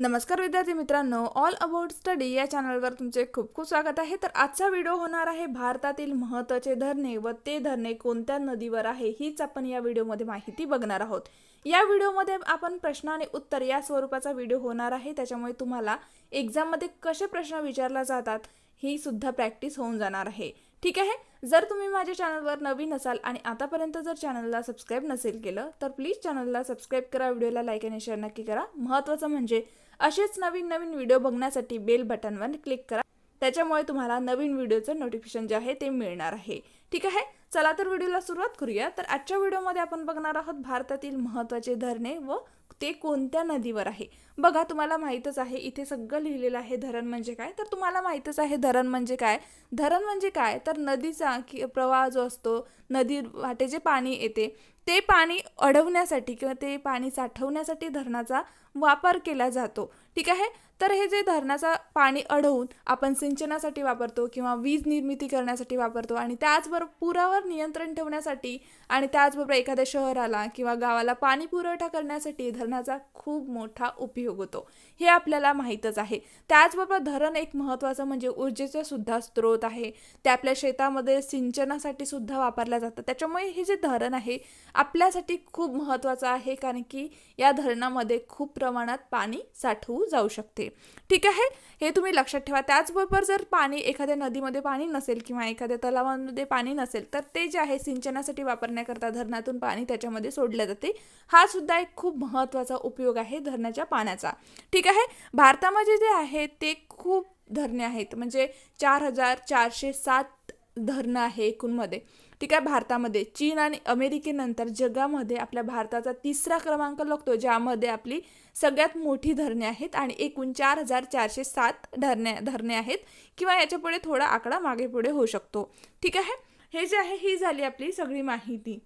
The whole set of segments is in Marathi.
नमस्कार विद्यार्थी मित्रांनो, ऑल अबाउट स्टडी या चॅनलवर तुमचे खूप खूप स्वागत आहे। तर आजचा व्हिडिओ होणार आहे भारतातील महत्त्वाचे धरणे व ते धरणे कोणत्या नदीवर आहे हीच आपण या व्हिडिओमध्ये माहिती बघणार आहोत। या व्हिडिओमध्ये आपण प्रश्न आणि उत्तर या स्वरूपाचा व्हिडिओ होणार आहे, त्याच्यामुळे तुम्हाला एग्जाम मध्ये कसे प्रश्न विचारले जातात ही सुद्धा प्रॅक्टिस होऊन जाणार आहे। ठीक आहे, जर तुम्ही माझ्या चॅनलवर नवीन असाल आणि आतापर्यंत जर चॅनलला सबस्क्राइब नसेल केलं तर प्लीज चॅनलला सबस्क्राइब करा, व्हिडिओला लाईक आणि शेअर नक्की करा। महत्त्वाचं म्हणजे असेच नवीन नवीन व्हिडिओ बघण्यासाठी बेल बटनवर क्लिक करा, त्याच्यामुळे तुम्हाला नवीन व्हिडिओचं नोटिफिकेशन जे आहे ते मिळणार आहे। ठीक आहे, चला तर व्हिडिओला सुरुवात करूया। तर आजच्या व्हिडिओमध्ये आपण बघणार आहोत भारतातील महत्त्वाचे धरणे व ते कोणत्या नदीवर आहे। बघा, तुम्हाला माहितच आहे इथे सगळं लिहिलेलं आहे धरण म्हणजे काय। तर तुम्हाला माहितच आहे धरण म्हणजे काय। धरण म्हणजे काय तर नदीचा प्रवाह जो असतो, नदी वाटे जे पाणी येते ते पाणी अडवण्यासाठी किंवा ते पाणी साठवण्यासाठी धरणाचा वापर केला जातो। ठीक आहे, तर हे जे धरणाचा पाणी अडवून आपण सिंचनासाठी वापरतो किंवा वीज निर्मिती करण्यासाठी वापरतो आणि त्याचबरोबर पुरावर नियंत्रण ठेवण्यासाठी आणि त्याचबरोबर एखाद्या शहराला किंवा गावाला पाणी पुरवठा करण्यासाठी धरणाचा खूप मोठा उपयोग होतो, हे आपल्याला माहीतच आहे। त्याचबरोबर धरण एक महत्त्वाचं म्हणजे ऊर्जेचा सुद्धा स्रोत आहे, ते आपल्या शेतामध्ये सिंचनासाठी सुद्धा वापरला जातं। त्याच्यामुळे हे जे धरण आहे आपल्यासाठी खूप महत्त्वाचं आहे, कारण की या धरणामध्ये खूप प्रमाणात पाणी साठवू जाऊ शकते। ठीक आहे, हे तुम्ही लक्षात ठेवा। त्याचबरोबर जर पाणी एखाद्या नदीमध्ये पाणी नसेल किंवा एखाद्या तलावामध्ये पाणी नसेल तर ते जे आहे सिंचनासाठी वापरण्याकरता धरणातून पाणी त्याच्यामध्ये सोडले जाते। हा सुद्धा एक खूप महत्त्वाचा उपयोग आहे धरणाच्या पाण्याचा। ठीक आहे, भारतामध्ये जे आहे ते खूप धरणे आहेत, म्हणजे 4407 धरणं आहे एकूणमध्ये। ठीक आहे, भारतामध्ये चीन आणि अमेरिकेनंतर जगामध्ये आपल्या भारताचा तिसरा क्रमांक लागतो, ज्यामध्ये आपली सगळ्यात मोठी धरणे आहेत आणि एकूण 4407 धरणे आहेत किंवा याच्या पुढे थोडा आकडा मागे पुढे होऊ शकतो। ठीक आहे, हे जे आहे ही झाली आपली सगळी माहिती।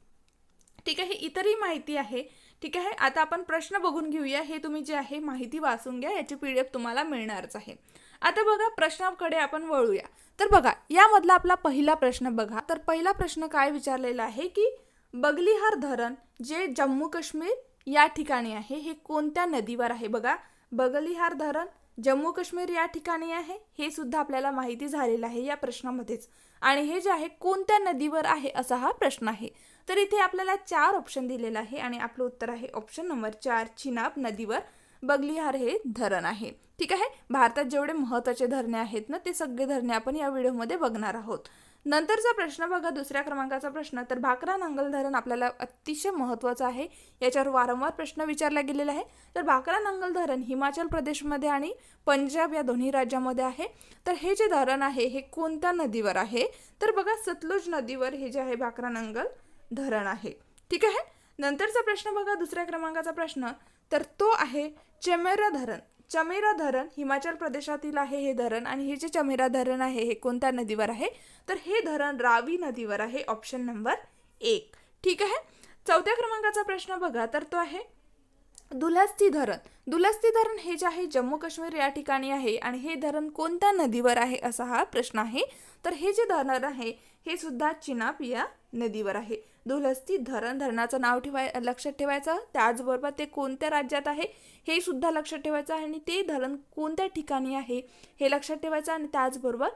ठीक आहे, इतरही माहिती आहे। ठीक आहे, आता आपण प्रश्न बघून घेऊया। हे तुम्ही जे आहे माहिती वाचून घ्या, याची PDF तुम्हाला मिळणारच आहे। आता बघा, प्रश्नाकडे आपण वळूया। तर बघा, यामधला आपला पहिला प्रश्न बघा। तर पहिला प्रश्न काय विचारलेला आहे की बगलिहार धरण जे जम्मू काश्मीर या ठिकाणी आहे हे कोणत्या नदीवर आहे। बघा, बगलिहार धरण जम्मू काश्मीर या ठिकाणी आहे, हे सुद्धा आपल्याला माहिती झालेलं आहे या प्रश्नामध्येच। आणि हे जे आहे कोणत्या नदीवर आहे असा हा प्रश्न आहे। तर इथे आपल्याला 4 ऑप्शन दिलेला आहे आणि आपलं उत्तर आहे ऑप्शन नंबर 4, चिनाब नदीवर बगलिहार हे धरण आहे। ठीक आहे, भारतात जेवढे महत्त्वाचे धरणे आहेत ना ते सगळे धरणे आपण या व्हिडिओमध्ये बघणार आहोत। नंतरचा प्रश्न बघा, दुसऱ्या क्रमांकाचा प्रश्न। तर भाकरा नांगल धरण आपल्याला अतिशय महत्त्वाचं आहे, याच्यावर वारंवार प्रश्न विचारला गेलेला आहे। तर भाकरा नांगल धरण हिमाचल प्रदेशमध्ये आणि पंजाब या दोन्ही राज्यामध्ये आहे। तर हे जे धरण आहे हे कोणत्या नदीवर आहे तर बघा, सतलुज नदीवर हे जे आहे भाकरा नांगल धरण आहे। ठीक आहे, नंतरचा प्रश्न बघा, दुसऱ्या क्रमांकाचा प्रश्न। तर तो आहे चमेरा धरण। चमेरा धरण हिमाचल प्रदेशातील आहे हे धरण, आणि हे जे चमेरा धरण आहे हे कोणत्या नदीवर आहे तर हे धरण रावी नदीवर आहे, ऑप्शन नंबर 1। ठीक आहे, चौथ्या क्रमांकाचा प्रश्न बघा। तर तो आहे दुलहस्ती धरण। दुलहस्ती धरण हे जे आहे जम्मू काश्मीर या ठिकाणी आहे आणि हे धरण कोणत्या नदीवर आहे असा हा प्रश्न आहे। तर हे जे धरण आहे हे सुद्धा चिनाब या नदीवर आहे। दुलहस्ती धरण, धरणाचं नाव लक्षात ठेवायचं, त्याचबरोबर ते कोणत्या राज्यात आहे हे सुद्धा लक्षात ठेवायचं आणि ते धरण कोणत्या ठिकाणी आहे हे लक्षात ठेवायचं आणि त्याचबरोबर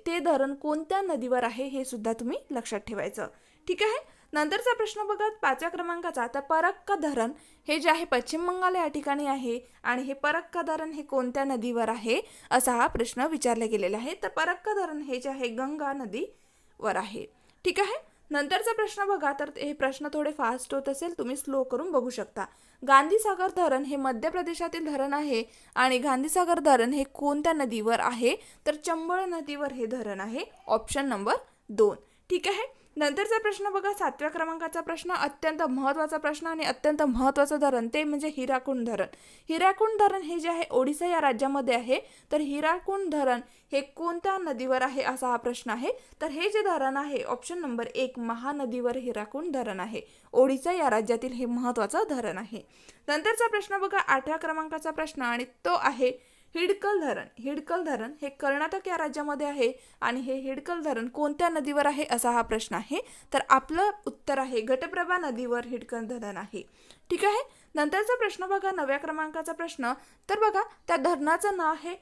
ते धरण कोणत्या नदीवर आहे हे सुद्धा तुम्ही लक्षात ठेवायचं। ठीक आहे, नंतरचा प्रश्न बघा, 5व्या क्रमांकाचा। तर परक्का धरण हे जे आहे पश्चिम बंगाल या ठिकाणी आहे आणि हे परक्का धरण हे कोणत्या नदीवर आहे असा हा प्रश्न विचारला गेलेला आहे। तर परक्का धरण हे जे आहे गंगा नदीवर आहे। ठीक आहे, नंतरचा प्रश्न बघा। तर हे प्रश्न थोडे फास्ट होत असेल, तुम्ही स्लो करून बघू शकता। गांधीसागर धरण हे मध्य प्रदेशातील धरण आहे आणि गांधीसागर धरण हे कोणत्या नदीवर आहे तर चंबळ नदीवर हे धरण आहे, ऑप्शन नंबर 2। ठीक आहे, नंतरचा प्रश्न बघा, 7व्या क्रमांकाचा प्रश्न, अत्यंत महत्त्वाचा प्रश्न आणि अत्यंत महत्त्वाचं धरण ते म्हणजे हिराकुंड धरण। हिराकुंड धरण हे जे आहे ओडिशा या राज्यामध्ये आहे। तर हिराकुंड धरण हे कोणत्या नदीवर आहे असा हा प्रश्न आहे। तर हे जे धरण आहे ऑप्शन नंबर 1, महानदीवर हिराकुंड धरण आहे, ओडिशा या राज्यातील हे महत्त्वाचं धरण आहे। नंतरचा प्रश्न बघा, 8व्या क्रमांकाचा प्रश्न आणि तो आहे हिडकल धरण। हिडकल धरण हे कर्नाटक या राज्यामध्ये आहे आणि हे हिडकल धरण कोणत्या नदीवर आहे असा हा प्रश्न आहे। तर आपलं उत्तर आहे घटप्रभा नदीवर हिडकल धरण आहे। ठीक आहे, नंतरचा प्रश्न बघा 9व्या क्रमांकाचा प्रश्न, तर बघा त्या धरणाचं नाव आहे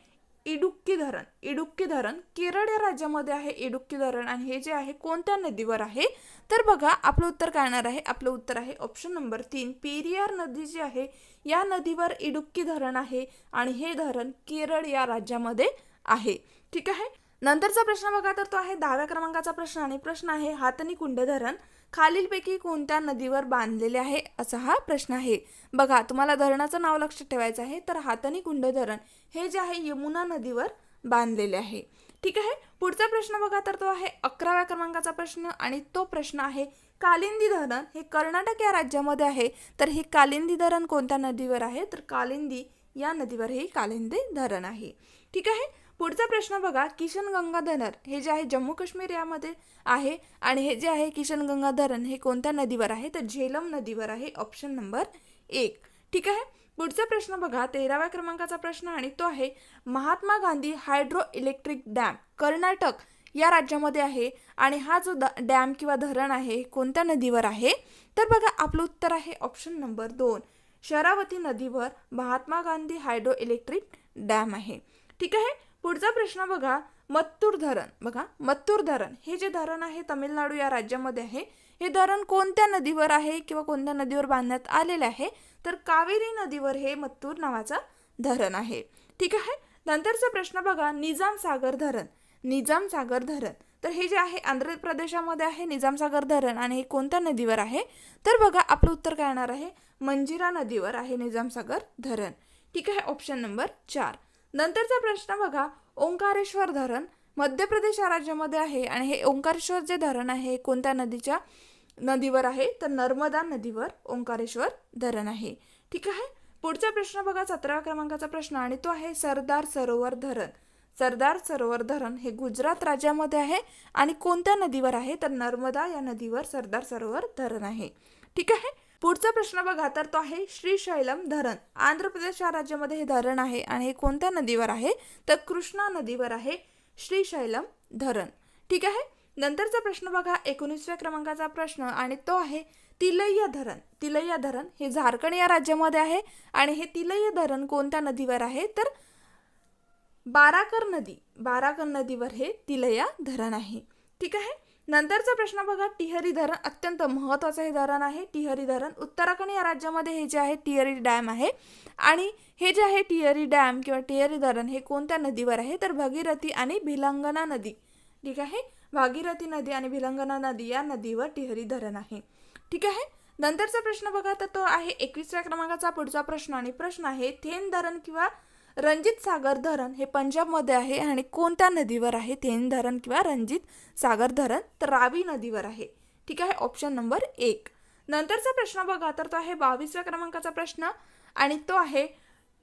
इडुक्की धरण. इडुक्की धरण केरळ या राज्यामध्ये आहे इडुक्की धरण, आणि हे जे आहे कोणत्या नदीवर आहे? तर बघा आपलं उत्तर काय येणार आहे? आपलं उत्तर आहे ऑप्शन नंबर 3 पेरियार नदी जी आहे या नदीवर इडुक्की धरण आहे, आणि हे धरण केरळ या राज्यामध्ये आहे. ठीक आहे. नंतरचा प्रश्न बघा, तर तो आहे 10व्या क्रमांकाचा प्रश्न, आणि प्रश्न आहे हातनी कुंड धरण खालीलपैकी कोणत्या नदीवर बांधलेले आहे, असा हा प्रश्न आहे. बघा तुम्हाला धरणाचं नाव लक्षात ठेवायचं आहे. तर हातनी कुंड धरण हे जे आहे यमुना नदीवर बांधलेले आहे. ठीक आहे. पुढचा प्रश्न बघा, तर तो आहे 11व्या क्रमांकाचा प्रश्न, आणि तो प्रश्न आहे कालिंदी धरण हे कर्नाटक या राज्यामध्ये आहे. तर हे कालिंदी धरण कोणत्या नदीवर आहे? तर कालिंदी या नदीवर हे कालिंदी धरण आहे. ठीक आहे. पुढचा प्रश्न बघा किशनगंगा धरण हे जे आहे जम्मू काश्मीर यामध्ये आहे, आणि हे जे आहे किशनगंगा धरण हे कोणत्या नदीवर आहे? तर झेलम नदीवर आहे. Option number 1. ठीक आहे. पुढचा प्रश्न बघा 13व्या क्रमांकाचा प्रश्न, आणि तो आहे Mahatma Gandhi hydro electric dam Karnataka या राज्यामध्ये आहे, आणि हा जो डॅम किंवा धरण आहे कोणत्या नदीवर आहे? तर बघा आपलं उत्तर आहे ऑप्शन नंबर 2 शरावती नदीवर Mahatma Gandhi hydro electric dam आहे. ठीक आहे. पुढचा प्रश्न बघा मत्तूर धरण. बघा मत्तूर धरण हे जे धरण आहे तमिळनाडू या राज्यामध्ये आहे. हे धरण कोणत्या नदीवर आहे किंवा कोणत्या नदीवर बांधण्यात आलेले आहे? तर कावेरी नदीवर हे मत्तूर नावाचा धरण आहे. ठीक आहे. नंतरचा प्रश्न बघा निजाम सागर धरण. निजाम सागर धरण तर हे जे आहे आंध्र प्रदेशामध्ये आहे निजाम सागर धरण, आणि हे कोणत्या नदीवर आहे? तर बघा आपलं उत्तर काय येणार आहे? मंजिरा नदीवर आहे निजाम सागर धरण. ठीक आहे. Option number 4. नंतरचा प्रश्न बघा ओंकारेश्वर धरण मध्य प्रदेश या राज्यामध्ये आहे, आणि हे ओंकारेश्वर जे धरण आहे कोणत्या नदीवर आहे? तर नर्मदा नदीवर ओंकारेश्वर धरण आहे. ठीक आहे. पुढचा प्रश्न बघा 17व्या क्रमांकाचा प्रश्न, आणि तो आहे सरदार सरोवर धरण. सरदार सरोवर धरण हे गुजरात राज्यामध्ये आहे, आणि कोणत्या नदीवर आहे? तर नर्मदा या नदीवर सरदार सरोवर धरण आहे. ठीक आहे. पुढचा प्रश्न बघा, तर तो आहे श्रीशैलम धरण आंध्र प्रदेश या राज्यामध्ये हे धरण आहे, आणि हे कोणत्या नदीवर आहे? तर कृष्णा नदीवर आहे श्रीशैलम धरण. ठीक आहे. नंतरचा प्रश्न बघा 19व्या क्रमांकाचा प्रश्न, आणि तो आहे तिलैया धरण. तिलैया धरण हे झारखंड या राज्यामध्ये आहे, आणि हे तिलैया धरण कोणत्या नदीवर आहे? तर बाराकर नदीवर हे तिलैया धरण आहे. ठीक आहे. नंतरचा प्रश्न बघा टिहरी धरण अत्यंत महत्त्वाचं हे धरण आहे. टिहरी धरण उत्तराखंड या राज्यामध्ये हे जे आहे टिहरी डॅम आहे, आणि हे जे आहे टिहरी डॅम किंवा टिहरी धरण हे कोणत्या नदीवर आहे? तर भागीरथी आणि भिलंगना नदी. ठीक आहे. भागीरथी नदी आणि भिलंगना नदी या नदीवर टिहरी धरण आहे. ठीक आहे. नंतरचा प्रश्न बघा, तर तो आहे 21व्या क्रमांकाचा पुढचा प्रश्न, आणि प्रश्न आहे थेन धरण किंवा रणजित सागर धरण हे पंजाबमध्ये आहे, आणि कोणत्या नदीवर आहे? थेन धरण किंवा रणजित सागर धरण तर रावी नदीवर आहे. ठीक आहे. Option number 1. नंतरचा प्रश्न बघा, तर तो आहे 22व्या क्रमांकाचा प्रश्न, आणि तो आहे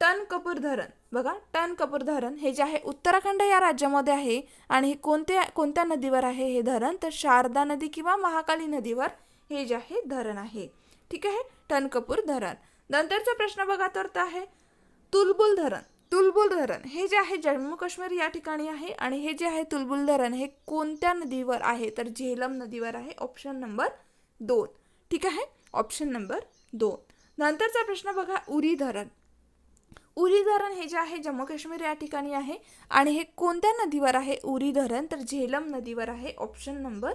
टनकपूर धरण. बघा टनकपूर धरण हे जे आहे उत्तराखंड या राज्यामध्ये आहे, आणि हे कोणत्या नदीवर आहे हे धरण? तर शारदा नदी किंवा महाकाली नदीवर हे जे आहे धरण आहे. ठीक आहे. टनकपूर धरण. नंतरचा प्रश्न बघा, तर तो आहे तुलबुल धरण. तुलबुल धरण हे जे आहे जम्मू काश्मीर या ठिकाणी आहे, आणि हे जे आहे तुलबुल धरण हे कोणत्या नदीवर आहे? तर झेलम नदीवर आहे. Option number 2. ठीक आहे. Option number 2. नंतरचा प्रश्न बघा उरी धरण. उरी धरण हे जे आहे जम्मू काश्मीर या ठिकाणी आहे, आणि हे कोणत्या नदीवर आहे उरी धरण? तर झेलम नदीवर आहे. Option number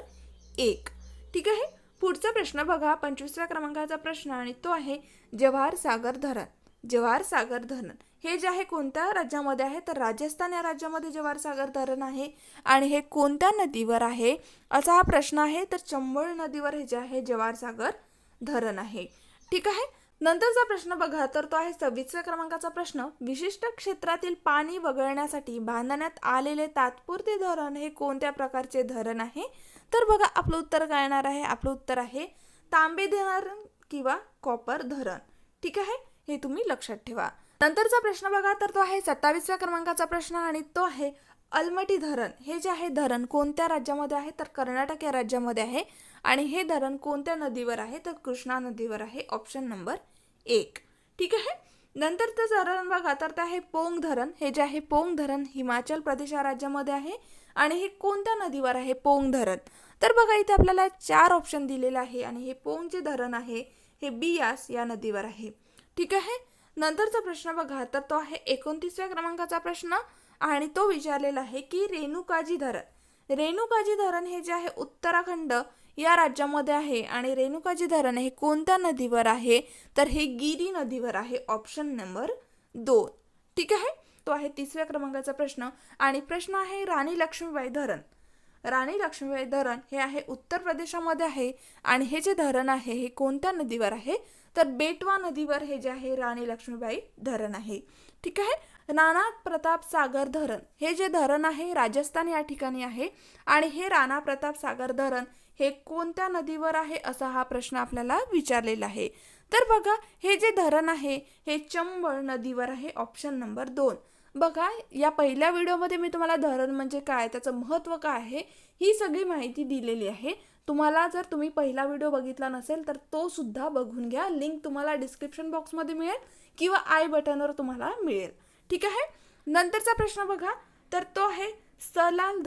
1. ठीक आहे. पुढचा प्रश्न बघा 25व्या क्रमांकाचा प्रश्न, आणि तो आहे जवाहर सागर धरण. जवाहर सागर धरण हे जे आहे कोणत्या राज्यामध्ये आहे? तर राजस्थान या राज्यामध्ये जवाहर सागर धरण आहे, आणि हे कोणत्या नदीवर आहे असा हा प्रश्न आहे? तर चंबळ नदीवर हे जे आहे जवाहर सागर धरण आहे. ठीक आहे. नंतरचा प्रश्न बघा, तर तो आहे 26व्या क्रमांकाचा प्रश्न, विशिष्ट क्षेत्रातील पाणी वगळण्यासाठी बांधण्यात आलेले तात्पुरते धरण हे कोणत्या प्रकारचे धरण आहे? तर बघा आपलं उत्तर काय येणार आहे? आपलं उत्तर आहे तांबे धरण किंवा कॉपर धरण. ठीक आहे. हे तुम्ही लक्षात ठेवा. नंतरचा प्रश्न बघा, तर तो आहे 27व्या क्रमांकाचा प्रश्न, आणि तो आहे अलमटी धरण हे जे आहे धरण कोणत्या राज्यामध्ये आहे? तर कर्नाटक या राज्यामध्ये आहे, आणि हे धरण कोणत्या नदीवर आहे? तर कृष्णा नदीवर आहे. Option number 1. ठीक आहे. नंतरचं धरण बघा, तर ते आहे पोंग धरण. हे जे आहे पोंग धरण हिमाचल प्रदेश या राज्यामध्ये आहे, आणि हे कोणत्या नदीवर आहे पोंग धरण? तर बघा इथे आपल्याला 4 ऑप्शन दिलेले आहे, आणि हे पोंग जे धरण आहे हे बियास या नदीवर आहे. ठीक आहे. नंतरचा प्रश्न बघा, तर तो आहे 29व्या क्रमांकाचा प्रश्न आणि तो विचारलेला आहे की रेणुकाजी धरण हे जे आहे उत्तराखंड या राज्यामध्ये आहे आणि रेणुकाजी धरण हे कोणत्या नदीवर आहे, तर हे गिरी नदीवर आहे, ऑप्शन नंबर 2. ठीक आहे. तो आहे 30व्या क्रमांकाचा प्रश्न आणि प्रश्न आहे राणी लक्ष्मीबाई धरण हे आहे उत्तर प्रदेशामध्ये आहे आणि हे जे धरण आहे हे कोणत्या नदीवर आहे, तर बेटवा नदीवर हे जे आहे राणी लक्ष्मीबाई धरण आहे. ठीक आहे. राणा प्रताप सागर धरण हे जे धरण आहे राजस्थान या ठिकाणी आहे आणि हे राणा प्रताप सागर धरण हे कोणत्या नदीवर आहे असा हा प्रश्न आपल्याला विचारलेला आहे. तर बघा हे जे धरण आहे हे चंबळ नदीवर आहे, ऑप्शन नंबर 2. बघा या पहिल्या व्हिडिओमध्ये मी तुम्हाला धरण म्हणजे काय, त्याचं महत्त्व काय आहे ही सगळी माहिती दिलेली आहे. तुम्हाला जर तुम्ही पहिला व्हिडिओ बघितला नसेल तर तो सुद्धा बघून घ्या. लिंक तुम्हाला डिस्क्रिप्शन बॉक्समध्ये मिळेल किंवा आय बटनवर तुम्हाला मिळेल. ठीक आहे. नंतरचा प्रश्न बघा, तर तो आहे सलाल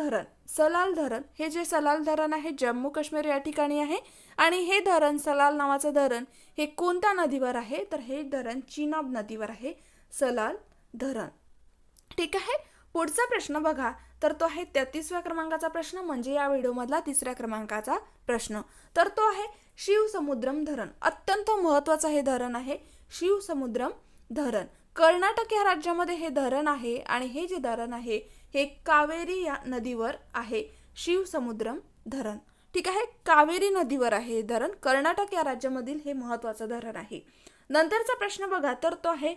धरण हे जे सलाल धरण आहे जम्मू काश्मीर या ठिकाणी आहे आणि हे धरण सलाल नावाचं धरण हे कोणत्या नदीवर आहे, तर हे धरण चिनाब नदीवर आहे, सलाल धरण. ठीक आहे. पुढचा प्रश्न बघा, तर तो आहे 33व्या क्रमांकाचा प्रश्न म्हणजे या व्हिडिओमधला 3ऱ्या क्रमांकाचा प्रश्न. तर तो आहे शिवसमुद्रम धरण. अत्यंत महत्त्वाचं हे धरण आहे शिवसमुद्रम धरण. कर्नाटक या राज्यामध्ये हे धरण आहे आणि हे जे धरण आहे हे कावेरी या नदीवर आहे, शिवसमुद्रम धरण. ठीक आहे. कावेरी नदीवर आहे हे धरण. कर्नाटक या राज्यामधील हे महत्त्वाचं धरण आहे. नंतरचा प्रश्न बघा, तर तो आहे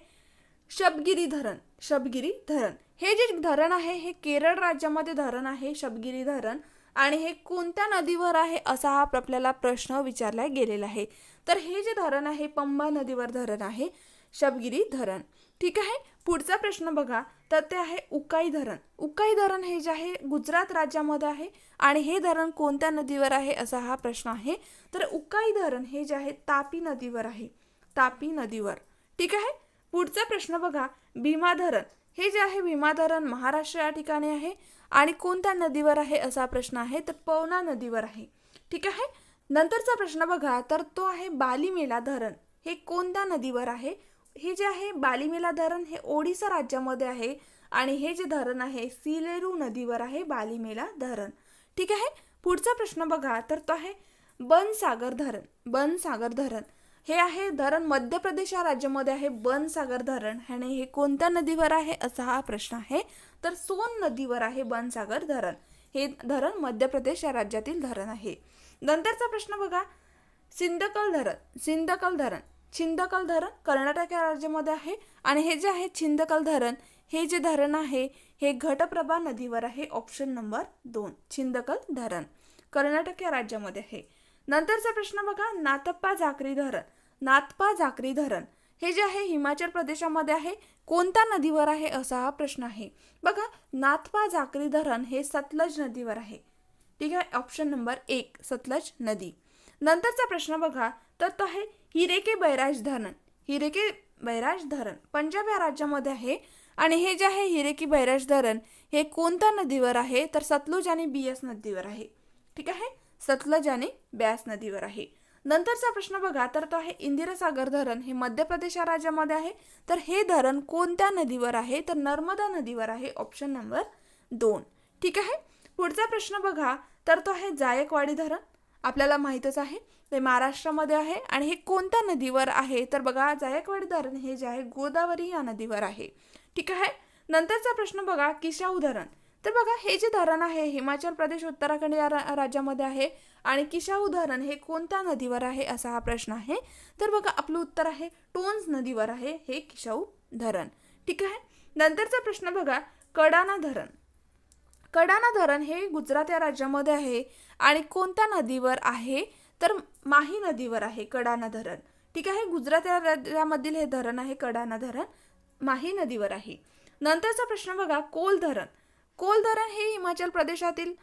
शबगिरी धरण हे जे धरण आहे हे केरळ राज्यामध्ये धरण आहे, शबगिरी धरण, आणि हे कोणत्या नदीवर आहे असा हा आपल्याला प्रश्न विचारला गेलेला आहे. तर हे जे धरण आहे पंबा नदीवर धरण आहे, शबगिरी धरण. ठीक आहे. पुढचा प्रश्न बघा, तर ते आहे उकाई धरण हे जे आहे गुजरात राज्यामध्ये आहे आणि हे धरण कोणत्या नदीवर आहे असा हा प्रश्न आहे. तर उकाई धरण हे जे आहे तापी नदीवर आहे, तापी नदीवर. ठीक आहे. पुढचा प्रश्न बघा, भीमा धरण हे जे आहे भीमा धरण महाराष्ट्र या ठिकाणी आहे आणि कोणत्या नदीवर आहे असा प्रश्न आहे, तर पवना नदीवर आहे. ठीक आहे. नंतरचा प्रश्न बघा, तर तो आहे बालीमेला धरण हे कोणत्या नदीवर आहे. हे जे आहे बालीमेला धरण हे ओडिसा राज्यामध्ये आहे आणि हे जे धरण आहे सिलेरू नदीवर आहे, बालीमेला धरण. ठीक आहे. पुढचा प्रश्न बघा, तर तो आहे बनसागर धरण हे आहे धरण मध्य प्रदेश या राज्यामध्ये आहे, बनसागर धरण आणि हे कोणत्या नदीवर आहे असा हा प्रश्न आहे, तर सोन नदीवर आहे बनसागर धरण. हे धरण मध्य प्रदेश या राज्यातील धरण आहे. नंतरचा प्रश्न बघा, छिंदकल धरण कर्नाटक या राज्यामध्ये आहे आणि हे जे आहे छिंदकल धरण हे जे धरण आहे हे घटप्रभा नदीवर आहे, ऑप्शन नंबर 2. छिंदकल धरण कर्नाटक या राज्यामध्ये आहे. नंतरचा प्रश्न बघा, नाथप्पा झाक्री धरण हे जे आहे हिमाचल प्रदेशामध्ये आहे, कोणत्या नदीवर आहे असा हा प्रश्न आहे. बघा नाथप्पा झाक्री धरण हे सतलज नदीवर आहे. ठीक आहे. ऑप्शन नंबर 1 सतलज नदी. नंतरचा प्रश्न बघा, तर तो आहे हिरेके बैराज धरण पंजाब या राज्यामध्ये आहे आणि हे जे आहे हिरेकी बैराज धरण हे कोणत्या नदीवर आहे, तर सतलुज आणि बियास नदीवर आहे. ठीक आहे. सतलज आणि ब्यास नदीवर आहे. नंतरचा प्रश्न बघा, तर तो आहे इंदिरासागर धरण हे मध्य प्रदेश या राज्यामध्ये आहे, तर हे धरण कोणत्या नदीवर आहे, तर नर्मदा नदीवर आहे, ऑप्शन नंबर 2. ठीक आहे. पुढचा प्रश्न बघा, तर तो आहे जायकवाडी धरण. आपल्याला माहीतच आहे ते महाराष्ट्रामध्ये आहे आणि हे कोणत्या नदीवर आहे, तर बघा जायकवाडी धरण हे जे आहे गोदावरी या नदीवर आहे. ठीक आहे. नंतरचा प्रश्न बघा, किशाऊ धरण. तर बघा हे जे धरण आहे हिमाचल प्रदेश उत्तराखंड या राज्यामध्ये आहे आणि किशाऊ धरण हे कोणत्या नदीवर आहे असा हा प्रश्न आहे. तर बघा आपलं उत्तर आहे टोन्स नदीवर आहे हे किशाऊ धरण. ठीक आहे. नंतरचा प्रश्न बघा, कडाणा धरण हे गुजरात या राज्यामध्ये आहे आणि कोणत्या नदीवर आहे, तर माही नदीवर आहे कडाणा धरण. ठीक आहे. गुजरात या राज्यामधील हे धरण आहे कडाणा धरण, माही नदीवर आहे. नंतरचा प्रश्न बघा, कोल धरण हे हिमाचल प्रदेशातील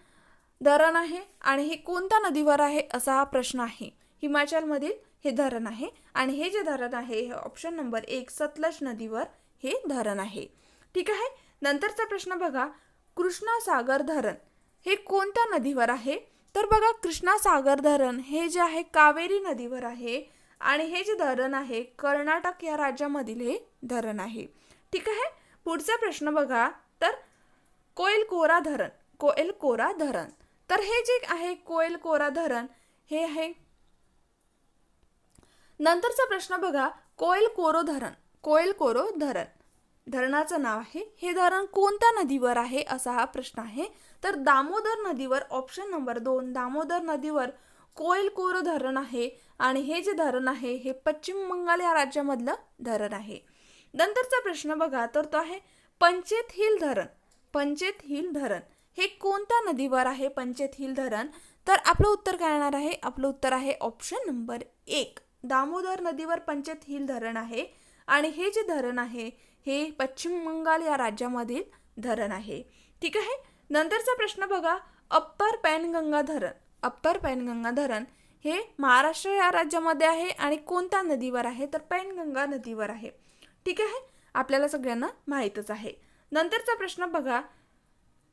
धरण आहे आणि हे कोणत्या नदीवर आहे असा हा प्रश्न आहे. हिमाचलमधील हे धरण आहे आणि हे जे धरण आहे हे ऑप्शन नंबर 1 सतलज नदीवर हे धरण आहे. ठीक आहे. नंतरचा प्रश्न बघा, कृष्णासागर धरण हे कोणत्या नदीवर आहे, तर बघा कृष्णासागर धरण हे जे आहे कावेरी नदीवर आहे आणि हे जे धरण आहे कर्नाटक या राज्यामधील हे धरण आहे. ठीक आहे. पुढचा प्रश्न बघा, तर कोइलकोरा धरण, कोइलकोरा धरण, तर हे जे आहे कोइलकोरा धरण हे आहे. नंतरचा प्रश्न बघा, कोइलकोरो धरण, कोइलकोरो धरण, धरणाचं नाव आहे. हे धरण कोणत्या नदीवर आहे असा हा प्रश्न आहे. तर दामोदर नदीवर, ऑप्शन नंबर 2 दामोदर नदीवर कोइलकोरो धरण आहे. आणि हे जे धरण आहे हे पश्चिम बंगाल या राज्यामधलं धरण आहे. नंतरचा प्रश्न बघा, तर तो आहे पंचेत हिल धरण, पंचेत हिल धरण हे कोणत्या नदीवर आहे पंचेत हिल धरण. तर आपलं उत्तर काय येणार आहे, आपलं उत्तर आहे ऑप्शन नंबर 1 दामोदर नदीवर पंचेत हिल धरण आहे. आणि हे जे धरण आहे हे पश्चिम बंगाल या राज्यामधील धरण आहे. ठीक आहे. नंतरचा प्रश्न बघा, अप्पर पैनगंगा धरण, अप्पर पैनगंगा धरण हे महाराष्ट्र या राज्यामध्ये आहे आणि कोणत्या नदीवर आहे, तर पैनगंगा नदीवर आहे. ठीक आहे, आपल्याला सगळ्यांना माहीतच आहे. नंतरचा प्रश्न बघा,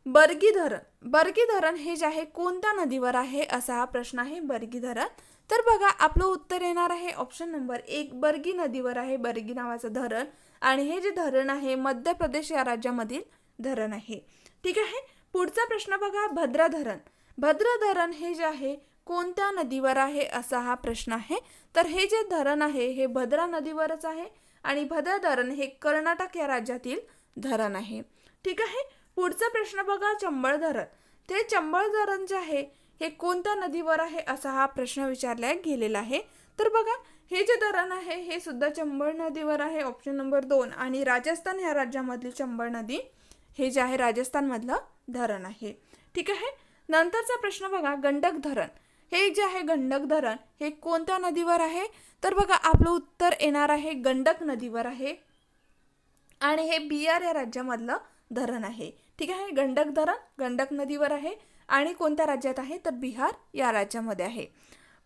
बर्गी धरण, बर्गी धरण हे जे आहे कोणत्या नदीवर आहे असा हा प्रश्न आहे, बर्गी धरण. तर बघा आपलं उत्तर येणार आहे ऑप्शन नंबर 1 बर्गी नदीवर आहे बर्गी नावाचं धरण. आणि हे जे धरण आहे मध्य प्रदेश या राज्यामधील धरण आहे. ठीक आहे. पुढचा प्रश्न बघा, भद्रा धरण, भद्रा धरण हे जे आहे कोणत्या नदीवर आहे असा हा प्रश्न आहे. तर हे जे धरण आहे हे भद्रा नदीवरच आहे आणि भद्रा धरण हे कर्नाटक या राज्यातील धरण आहे. ठीक आहे. पुढचा प्रश्न बघा, चंबळ धरण, ते चंबळ धरण जे आहे हे कोणत्या नदीवर आहे असा हा प्रश्न विचारला गेलेला आहे. तर बघा हे जे धरण आहे हे सुद्धा चंबळ नदीवर आहे, ऑप्शन नंबर 2. आणि राजस्थान या राज्यामधील चंबळ नदी हे जे आहे राजस्थानमधलं धरण आहे. ठीक आहे. नंतरचा प्रश्न बघा, गंडक धरण, हे जे आहे गंडक धरण हे कोणत्या नदीवर आहे. तर बघा आपलं उत्तर येणार आहे गंडक नदीवर आहे आणि हे बिहार या राज्यामधलं धरण आहे. ठीक आहे. गंडक धरण गंडक नदीवर आहे आणि कोणत्या राज्यात आहे, तर बिहार या राज्यामध्ये आहे.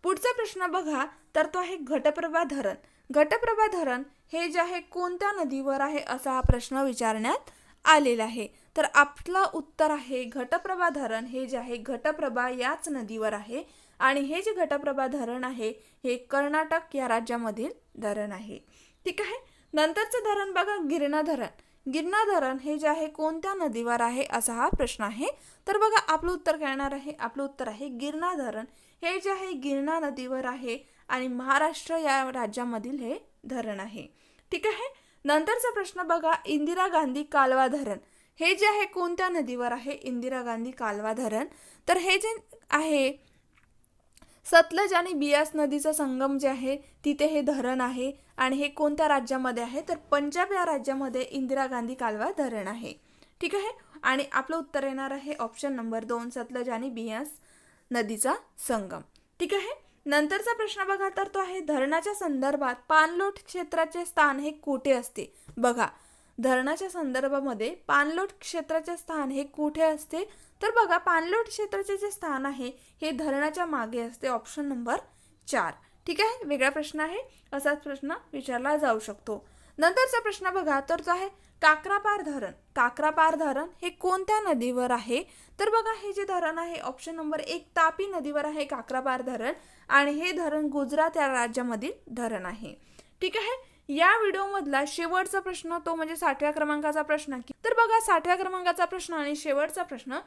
पुढचा प्रश्न बघा, तर तो आहे घटप्रभा धरण, घटप्रभा धरण हे जे आहे कोणत्या नदीवर आहे असा हा प्रश्न विचारण्यात आलेला आहे. तर आपलं उत्तर आहे घटप्रभा धरण हे जे आहे घटप्रभा याच नदीवर आहे. आणि हे जे घटप्रभा धरण आहे हे कर्नाटक या राज्यामधील धरण आहे. ठीक आहे. नंतरचं धरण बघा, गिरणा धरण, गिरणा धरण हे जे आहे कोणत्या नदीवर आहे असा हा प्रश्न आहे. तर बघा आपलं उत्तर काय येणार आहे, आपलं उत्तर आहे गिरणा धरण हे जे आहे गिरणा नदीवर आहे आणि महाराष्ट्र या राज्यामधील हे धरण आहे. ठीक आहे. नंतरचा प्रश्न बघा, इंदिरा गांधी कालवा धरण हे जे आहे कोणत्या नदीवर आहे, इंदिरा गांधी कालवा धरण. तर हे जे आहे सतलज आणि बियास नदीचा संगम जे आहे तिथे हे धरण आहे आणि हे कोणत्या राज्यामध्ये आहे, तर पंजाब या राज्यामध्ये इंदिरा गांधी कालवा धरण आहे. ठीक आहे. आणि आपलं उत्तर येणार आहे ऑप्शन नंबर 2 सतलज आणि बियास नदीचा संगम. ठीक आहे. नंतरचा प्रश्न बघा, तर तो आहे धरणाच्या संदर्भात पाणलोट क्षेत्राचे स्थान हे कुठे असते. बघा धरणाच्या संदर्भामध्ये पाणलोट क्षेत्राचे स्थान हे कुठे असते. तर बघा पाणलोट क्षेत्राचे जे स्थान आहे हे धरणाच्या मागे असते, ऑप्शन नंबर 4. ठीक आहे. वेगळा प्रश्न आहे, असाच प्रश्न विचारला जाऊ शकतो. नंतरचा प्रश्न बघा, तर तो आहे काक्रापार धरण, काक्रापार धरण हे कोणत्या नदीवर आहे. तर बघा हे जे धरण आहे ऑप्शन नंबर 1 तापी नदीवर आहे काक्रापार धरण आणि हे धरण गुजरात या राज्यामधील धरण आहे. ठीक आहे. या व्हिडिओमधला शेवटचा प्रश्न तो म्हणजे 60व्या क्रमांकाचा प्रश्न. तर बघा 60व्या क्रमांकाचा प्रश्न आणि शेवटचा प्रश्न,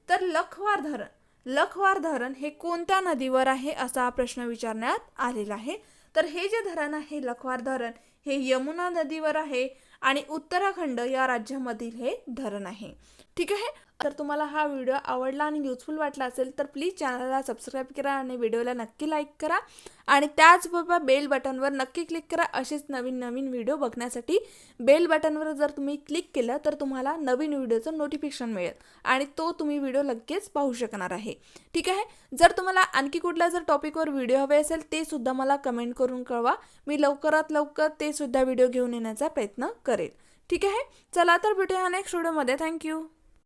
तर लखवार धरण, लखवार धरण हे कोणत्या नदीवर आहे असा हा प्रश्न विचारण्यात आलेला आहे. तर हे जे धरण आहे लखवार धरण हे यमुना नदीवर आहे आणि उत्तराखंड या राज्यामधील हे धरण आहे. ठीक आहे. तर तुम्हाला हा व्हिडिओ आवडला आणि युजफुल वाटला असेल तर प्लीज चॅनलला सबस्क्राईब करा आणि व्हिडिओला नक्की लाईक करा आणि त्याचबरोबर बेल बटनवर नक्की क्लिक करा. असेच नवीन नवीन व्हिडिओ बघण्यासाठी बेल बटनवर जर तुम्ही क्लिक केलं तर तुम्हाला नवीन व्हिडिओचं नोटिफिकेशन मिळेल आणि तो तुम्ही व्हिडिओ लगेच पाहू शकणार आहे. ठीक आहे. जर तुम्हाला आणखी कुठल्या जर टॉपिकवर व्हिडिओ हवे असेल ते सुद्धा मला कमेंट करून कळवा. मी लवकरात लवकर ते सुद्धा व्हिडिओ घेऊन येण्याचा प्रयत्न करेल. ठीक आहे. चला तर भेटूया नेक्स्ट व्हिडिओमध्ये. थँक्यू.